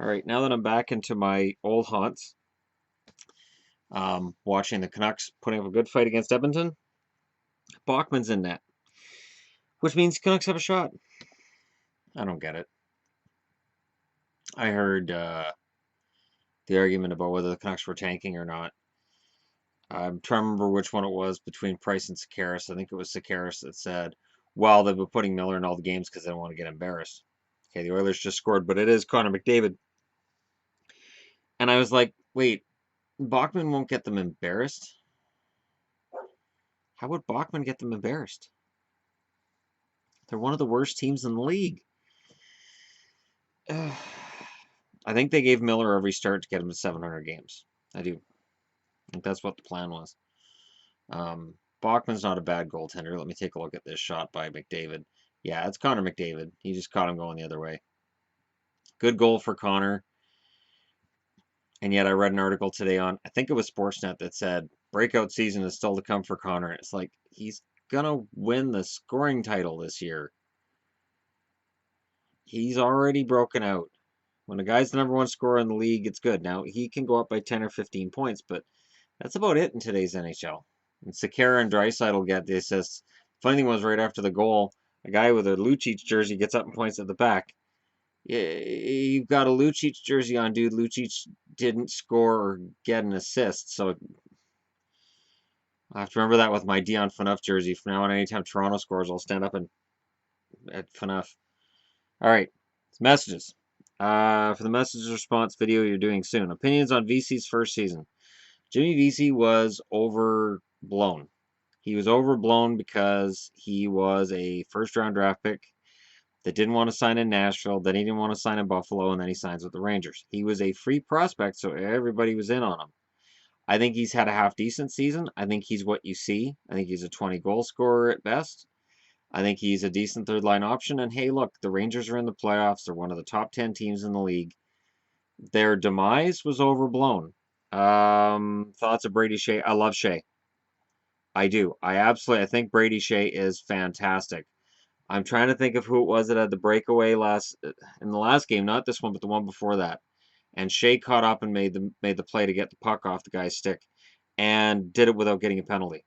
All right, now that I'm back into my old haunts, watching the Canucks putting up a good fight against Edmonton, Bachman's in net, which means Canucks have a shot. I don't get it. I heard the argument about whether the Canucks were tanking or not. I'm trying to remember which one it was between Price and Sakaris. I think it was Sakaris that said, well, they've been putting Miller in all the games because they don't want to get embarrassed. Okay, the Oilers just scored, but it is Connor McDavid. And I was like, wait, Bachman won't get them embarrassed? How would Bachman get them embarrassed? They're one of the worst teams in the league. I think they gave Miller every start to get him to 700 games. I do. I think that's what the plan was. Bachman's not a bad goaltender. Let me take a look at this shot by McDavid. Yeah, it's Connor McDavid. He just caught him going the other way. Good goal for Connor. And yet I read an article today on, I think it was Sportsnet, that said breakout season is still to come for Connor. And it's like, he's going to win the scoring title this year. He's already broken out. When a guy's the number one scorer in the league, it's good. Now, he can go up by 10 or 15 points, but that's about it in today's NHL. And Sekera and Draisaitl get the assists. Funny thing was, right after the goal, a guy with a Lucic jersey gets up and points at the back. You've got a Lucic jersey on, dude. Lucic didn't score or get an assist, so I have to remember that with my Dion Phaneuf jersey. From now on, anytime Toronto scores, I'll stand up and at Phaneuf. All right, messages. For the message response video you're doing soon. Opinions on VC's first season. Jimmy VC was overblown. He was overblown because he was a first round draft pick that didn't want to sign in Nashville, then he didn't want to sign in Buffalo, and then he signs with the Rangers. He was a free prospect, so everybody was in on him. I think he's had a half decent season. I think he's what you see. I think he's a 20 goal scorer at best. I think he's a decent third line option. And hey, look, the Rangers are in the playoffs. They're one of the top 10 teams in the league. Their demise was overblown. Thoughts of Brady Shea? I love Shea. I do. I think Brady Shea is fantastic. I'm trying to think of who it was that had the breakaway last in the last game, not this one, but the one before that. And Shea caught up and made the play to get the puck off the guy's stick, and did it without getting a penalty.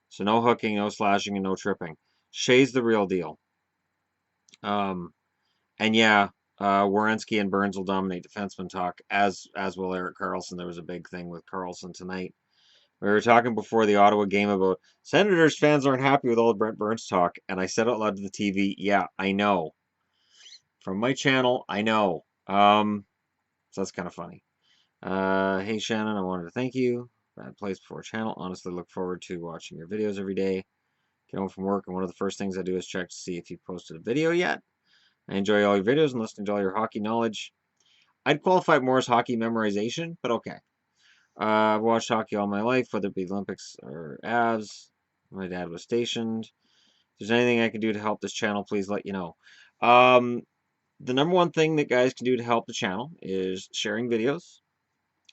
So no hooking, no slashing, and no tripping. Shea's the real deal. Um, and yeah, Werenski and Burns will dominate defenseman talk, as will Erik Karlsson. There was a big thing with Karlsson tonight. We were talking before the Ottawa game about Senators fans aren't happy with all the Brent Burns talk, and I said out loud to the TV, "Yeah, I know. From my channel, I know." So that's kind of funny. Hey Shannon, I wanted to thank you. Bad place before channel. Honestly, look forward to watching your videos every day. Get home from work, and one of the first things I do is check to see if you posted a video yet. I enjoy all your videos and listening to all your hockey knowledge. I'd qualify it more as hockey memorization, but okay. I've watched hockey all my life, whether it be the Olympics or Avs. My dad was stationed. If there's anything I can do to help this channel, please let you know. The number one thing that guys can do to help the channel is sharing videos.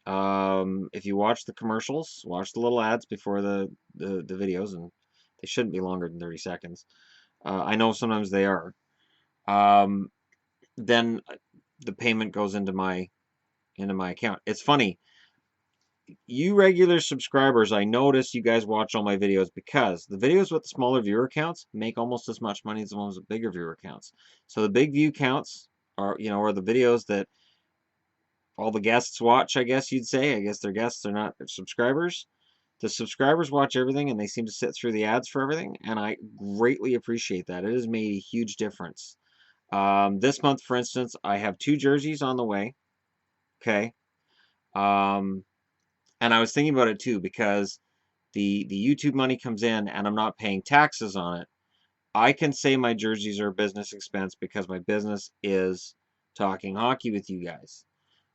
If you watch the commercials, watch the little ads before the videos, and they shouldn't be longer than 30 seconds. I know sometimes they are. Then the payment goes into my account. It's funny. You regular subscribers, I notice you guys watch all my videos because the videos with the smaller viewer counts make almost as much money as the ones with bigger viewer counts. So the big view counts are the videos that all the guests watch, I guess you'd say. I guess they're guests, they're not subscribers. The subscribers watch everything and they seem to sit through the ads for everything, and I greatly appreciate that. It has made a huge difference. This month, for instance, I have 2 jerseys on the way. Okay. Um, and I was thinking about it too because the YouTube money comes in and I'm not paying taxes on it. I can say my jerseys are a business expense because my business is talking hockey with you guys.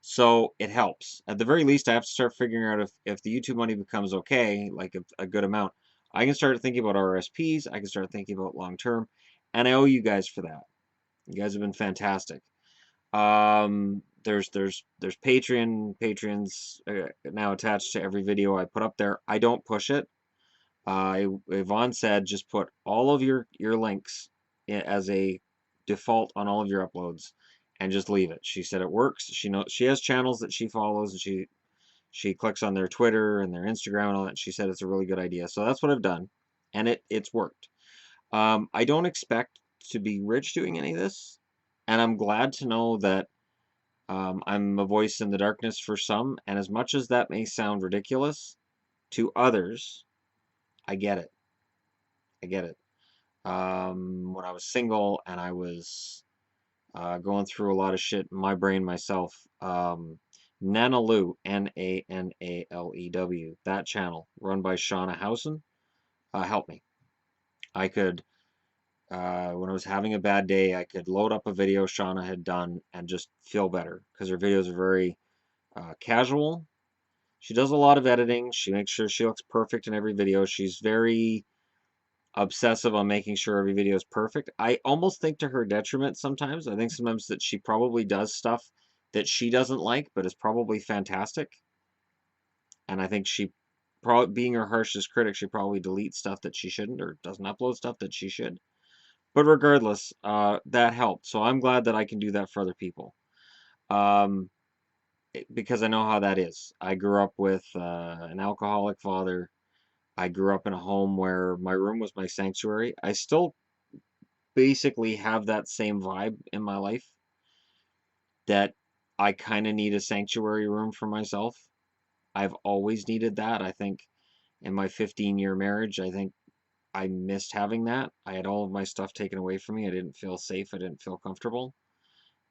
So it helps. At the very least, I have to start figuring out if the YouTube money becomes okay, like a good amount, I can start thinking about RSPs. I can start thinking about long term, and I owe you guys for that. You guys have been fantastic. There's Patreons now attached to every video I put up there. I don't push it. Yvonne said just put all of your links as a default on all of your uploads, and just leave it. She said it works. She knows she has channels that she follows, and she clicks on their Twitter and their Instagram and all that. She said it's a really good idea. So that's what I've done, and it's worked. I don't expect to be rich doing any of this, and I'm glad to know that I'm a voice in the darkness for some, and as much as that may sound ridiculous to others, I get it. I get it. When I was single and I was going through a lot of shit in my brain myself, Nanalew, Nanalew, that channel run by Shauna Housen, helped me. I could, when I was having a bad day, I could load up a video Shauna had done and just feel better because her videos are very casual. She does a lot of editing. She makes sure she looks perfect in every video. She's very obsessive on making sure every video is perfect. I almost think to her detriment sometimes. I think sometimes that she probably does stuff that she doesn't like, but is probably fantastic. And I think she, probably being her harshest critic, she probably deletes stuff that she shouldn't or doesn't upload stuff that she should. But regardless, that helped. So I'm glad that I can do that for other people. Um, because I know how that is. I grew up with an alcoholic father. I grew up in a home where my room was my sanctuary. I still basically have that same vibe in my life that I kind of need a sanctuary room for myself. I've always needed that. I think in my 15-year marriage, I think I missed having that. I had all of my stuff taken away from me. I didn't feel safe. I didn't feel comfortable.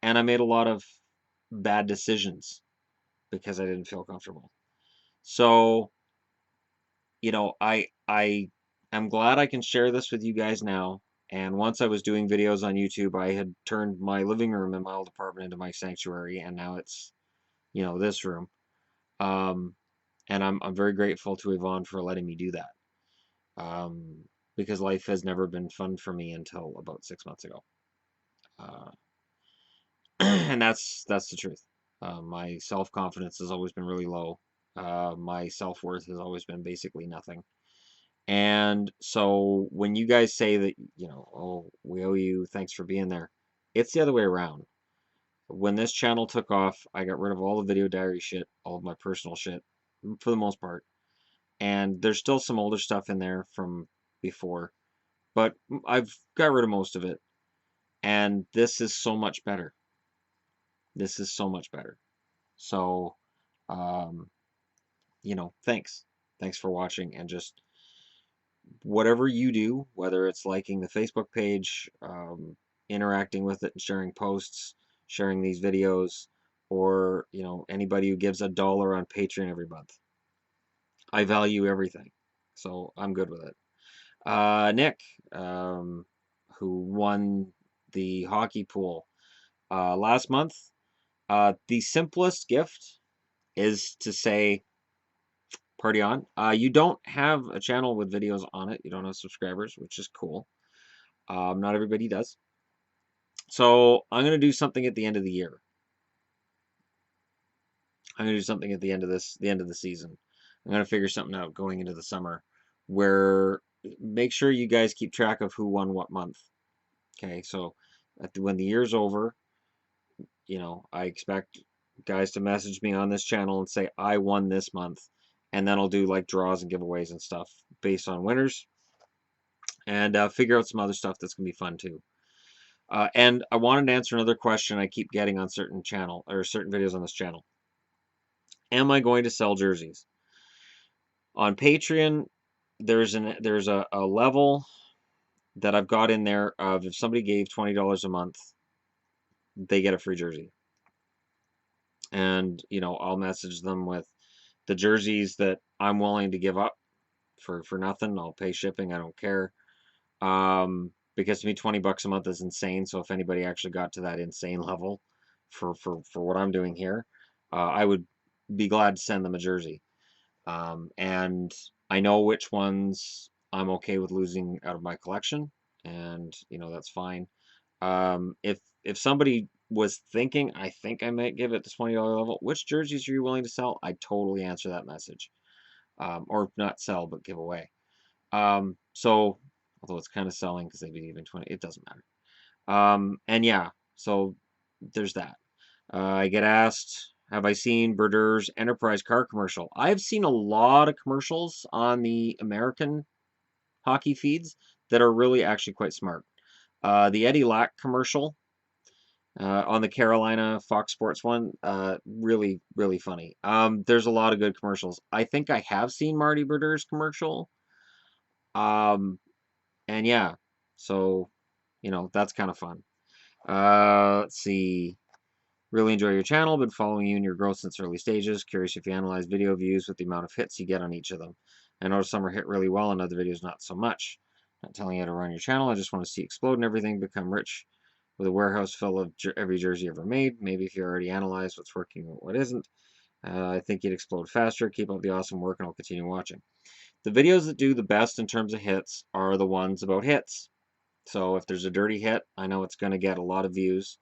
And I made a lot of bad decisions because I didn't feel comfortable. So, I am glad I can share this with you guys now. And once I was doing videos on YouTube, I had turned my living room in my old apartment into my sanctuary, and now it's, this room. Um, and I'm very grateful to Yvonne for letting me do that. Um, because life has never been fun for me until about 6 months ago. Uh, and that's the truth. My self-confidence has always been really low. My self-worth has always been basically nothing. And so when you guys say that, oh, we owe you, thanks for being there, it's the other way around. When this channel took off, I got rid of all the video diary shit, all of my personal shit, for the most part. And there's still some older stuff in there from before, but I've got rid of most of it. And this is so much better. This is so much better. So, um, thanks. Thanks for watching, and just whatever you do, whether it's liking the Facebook page, interacting with it and sharing posts, sharing these videos, or, anybody who gives $1 on Patreon every month. I value everything. So I'm good with it. Nick, um, who won the hockey pool last month, the simplest gift is to say, party on. You don't have a channel with videos on it. You don't have subscribers, which is cool. Not everybody does. So I'm going to do something at the end of the year. I'm going to do something at the end of the season. I'm going to figure something out going into the summer where make sure you guys keep track of who won what month. Okay, so when the year's over, I expect guys to message me on this channel and say, I won this month. And then I'll do like draws and giveaways and stuff based on winners, and figure out some other stuff that's going to be fun too. And I wanted to answer another question I keep getting on certain videos on this channel. Am I going to sell jerseys? On Patreon, there's a level that I've got in there of if somebody gave $20 a month, they get a free jersey. And, I'll message them with the jerseys that I'm willing to give up for nothing. I'll pay shipping. I don't care. Because to me, $20 a month is insane. So if anybody actually got to that insane level for what I'm doing here, I would be glad to send them a jersey. And I know which ones I'm okay with losing out of my collection, and that's fine. If somebody was thinking, I think I might give it the $20 level, which jerseys are you willing to sell? I totally answer that message. Or not sell, but give away. So, although it's kind of selling because they'd be even 20, it doesn't matter. And yeah, so there's that. I get asked, have I seen Berder's Enterprise car commercial? I've seen a lot of commercials on the American hockey feeds that are really actually quite smart. The Eddie Lack commercial on the Carolina Fox Sports one, really, really funny. There's a lot of good commercials. I think I have seen Marty Berder's commercial. Um, and yeah, so, that's kind of fun. Let's see. Really enjoy your channel. Been following you in your growth since early stages. Curious if you analyze video views with the amount of hits you get on each of them. I noticed some are hit really well and other videos not so much. Not telling you how to run your channel. I just want to see explode and everything, become rich with a warehouse full of every jersey ever made. Maybe if you already analyzed what's working and what isn't. I think you'd explode faster. Keep up the awesome work and I'll continue watching. The videos that do the best in terms of hits are the ones about hits. So if there's a dirty hit, I know it's going to get a lot of views.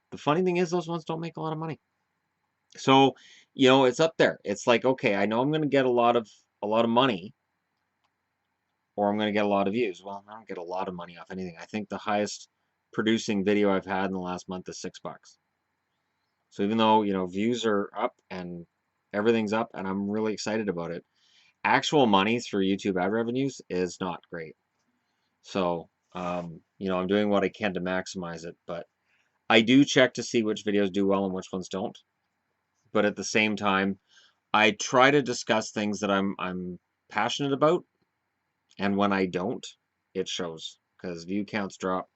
The funny thing is those ones don't make a lot of money. So, it's up there. It's like, okay, I know I'm going to get a lot of money or I'm going to get a lot of views. Well, I don't get a lot of money off anything. I think the highest producing video I've had in the last month is $6. So even though, views are up and everything's up and I'm really excited about it, actual money through YouTube ad revenues is not great. So, I'm doing what I can to maximize it, but I do check to see which videos do well and which ones don't. But at the same time, I try to discuss things that I'm passionate about, and when I don't, it shows because view counts drop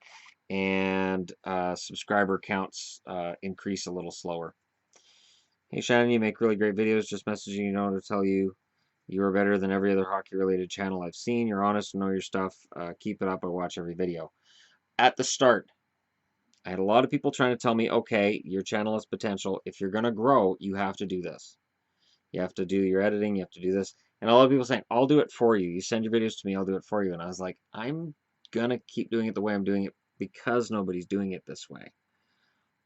and subscriber counts increase a little slower. Hey Shannon, you make really great videos. Just messaging to tell you you are better than every other hockey-related channel I've seen. You're honest and know your stuff. Keep it up. I watch every video. At the start, I had a lot of people trying to tell me, okay, your channel has potential. If you're going to grow, you have to do this. You have to do your editing. You have to do this. And a lot of people saying, I'll do it for you. You send your videos to me, I'll do it for you. And I was like, I'm going to keep doing it the way I'm doing it because nobody's doing it this way.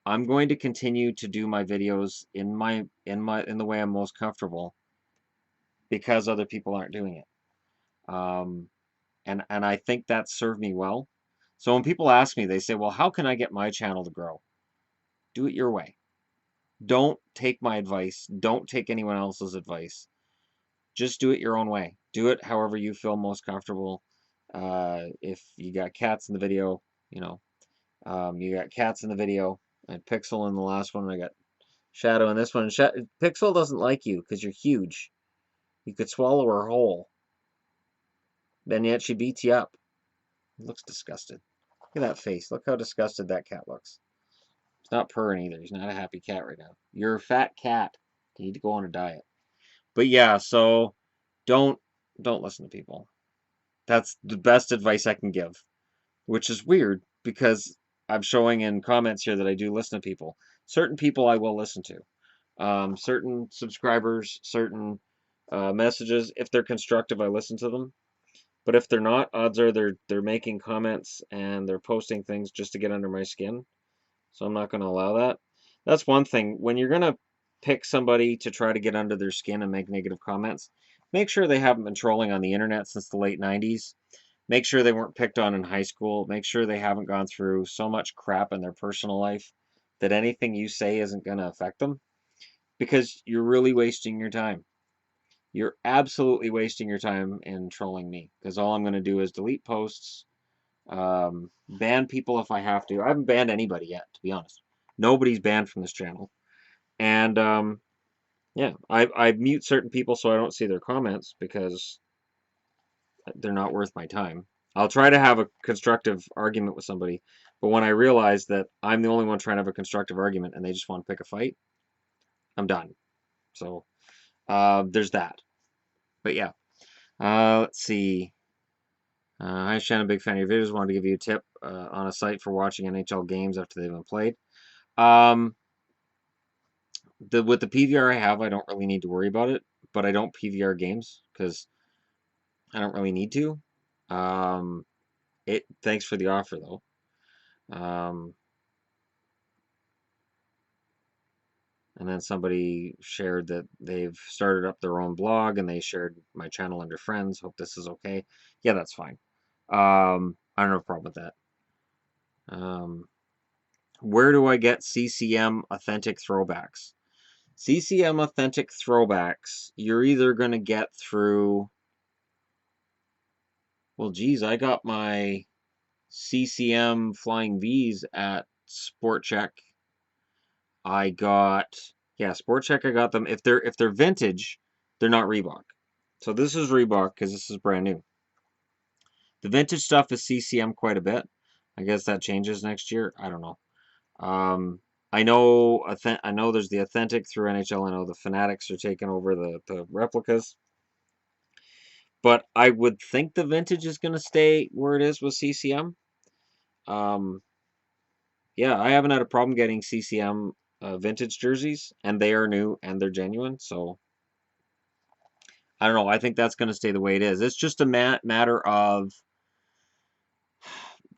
I'm going to continue to do my videos in the way I'm most comfortable because other people aren't doing it. And I think that served me well. So when people ask me, they say, well, how can I get my channel to grow? Do it your way. Don't take my advice. Don't take anyone else's advice. Just do it your own way. Do it however you feel most comfortable. If you got cats in the video, you got cats in the video. I had Pixel in the last one. I got Shadow in this one. Pixel doesn't like you because you're huge. You could swallow her whole. And yet she beats you up. Looks disgusted. Look at that face. Look how disgusted that cat looks. He's not purring either. He's not a happy cat right now. You're a fat cat. You need to go on a diet. But yeah, so don't listen to people. That's the best advice I can give, which is weird because I'm showing in comments here that I do listen to people. Certain people I will listen to. Certain subscribers, certain messages, if they're constructive, I listen to them. But if they're not, odds are they're making comments and they're posting things just to get under my skin. So I'm not going to allow that. That's one thing. When you're going to pick somebody to try to get under their skin and make negative comments, make sure they haven't been trolling on the internet since the late 90s. Make sure they weren't picked on in high school. Make sure they haven't gone through so much crap in their personal life that anything you say isn't going to affect them because you're really wasting your time. You're absolutely wasting your time in trolling me because all I'm going to do is delete posts, ban people if I have to. I haven't banned anybody yet, to be honest. Nobody's banned from this channel. And yeah, I mute certain people so I don't see their comments because they're not worth my time. I'll try to have a constructive argument with somebody, but when I realize that I'm the only one trying to have a constructive argument and they just want to pick a fight, I'm done. So there's that. But yeah, let's see. Hi Shannon, big fan of your videos. Wanted to give you a tip on a site for watching NHL games after they've been played. Um, with the PVR I have, I don't really need to worry about it, but I don't PVR games because I don't really need to. Thanks for the offer though. And then somebody shared that they've started up their own blog and they shared my channel under friends. Hope this is okay. Yeah, that's fine. I don't have a problem with that. where do I get CCM authentic throwbacks? CCM authentic throwbacks, you're either going to get through, well, geez, I got my CCM Flying V's at Sport Check. I got, yeah, Sport Check, I got them. If they're vintage, they're not Reebok. So this is Reebok because this is brand new. The vintage stuff is CCM quite a bit. I guess that changes next year. I don't know. Um, I know there's the authentic through NHL. I know the Fanatics are taking over the replicas. But I would think the vintage is going to stay where it is with CCM. Um, yeah, I haven't had a problem getting CCM vintage jerseys, and they are new and they're genuine. So I don't know. I think that's going to stay the way it is. It's just a matter of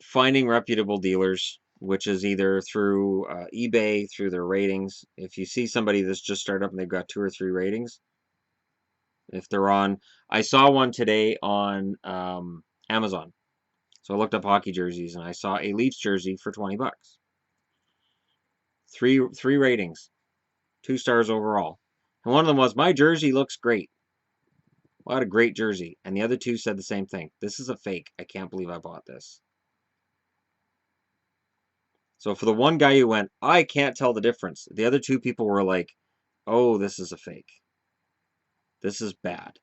finding reputable dealers, which is either through eBay, through their ratings. If you see somebody that's just started up and they've got 2 or 3 ratings, if they're on, I saw one today on Amazon. So I looked up hockey jerseys and I saw a Leafs jersey for $20. Three ratings, 2 stars overall. And one of them was, my jersey looks great. Well, I had a great jersey. And the other 2 said the same thing. This is a fake. I can't believe I bought this. So for the one guy who went, I can't tell the difference. The other 2 people were like, oh, this is a fake. This is bad.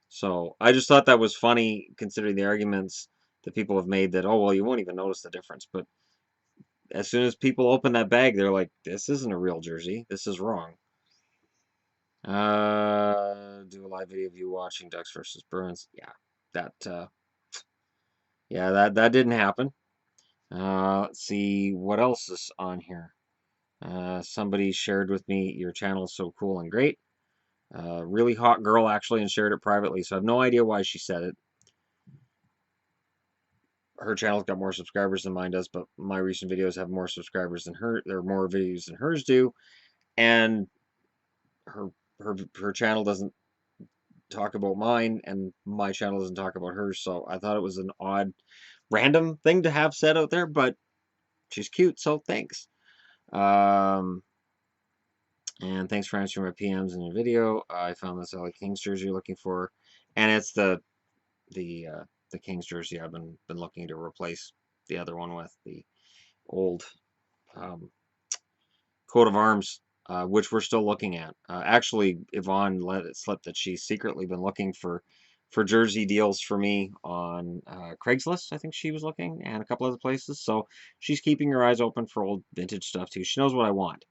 So I just thought that was funny considering the arguments that people have made that, oh, well, you won't even notice the difference. But as soon as people open that bag, they're like, this isn't a real jersey. This is wrong. Do a live video of you watching Ducks versus Bruins. Yeah, that didn't happen. Let's see what else is on here. Somebody shared with me, your channel is so cool and great. Really hot girl actually, and shared it privately, so I have no idea why she said it. Her channel's got more subscribers than mine does, but my recent videos have more subscribers than her. There are more videos than hers do, and her her channel doesn't talk about mine, and my channel doesn't talk about hers. So I thought it was an odd, random thing to have said out there, but she's cute, so thanks. Um, and thanks for answering my PMs in your video. I found this LA Kings jersey you're looking for, and it's the the Kings jersey I've been looking to replace the other one with, the old um, coat of arms, which we're still looking at. Actually, Yvonne let it slip that she's secretly been looking for jersey deals for me on Craigslist. I think she was looking, and a couple other places. So she's keeping her eyes open for old vintage stuff too. She knows what I want,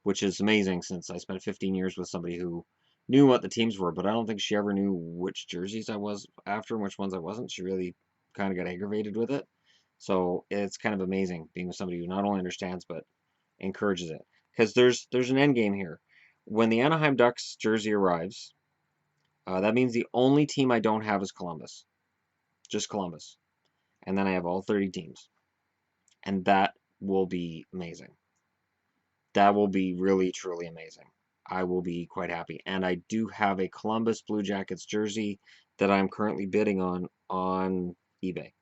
which is amazing since I spent 15 years with somebody who knew what the teams were, but I don't think she ever knew which jerseys I was after and which ones I wasn't. She really kind of got aggravated with it. So it's kind of amazing being with somebody who not only understands but encourages it. Because there's an end game here. When the Anaheim Ducks jersey arrives, that means the only team I don't have is Columbus. Just Columbus. And then I have all 30 teams. And that will be amazing. That will be really, truly amazing. I will be quite happy. And I do have a Columbus Blue Jackets jersey that I'm currently bidding on eBay.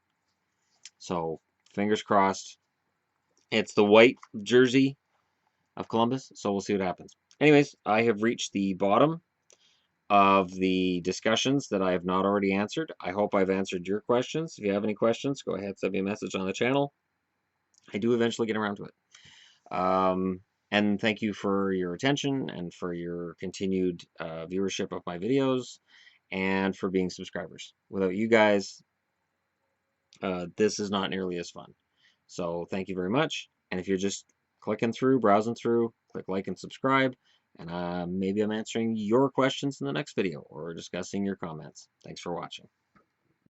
So fingers crossed. It's the white jersey of Columbus, so we'll see what happens. Anyways, I have reached the bottom of the discussions that I have not already answered. I hope I've answered your questions. If you have any questions, go ahead, send me a message on the channel. I do eventually get around to it. And thank you for your attention and for your continued viewership of my videos and for being subscribers. Without you guys, this is not nearly as fun. So thank you very much. And if you're just clicking through, browsing through, click like and subscribe. And maybe I'm answering your questions in the next video or discussing your comments. Thanks for watching.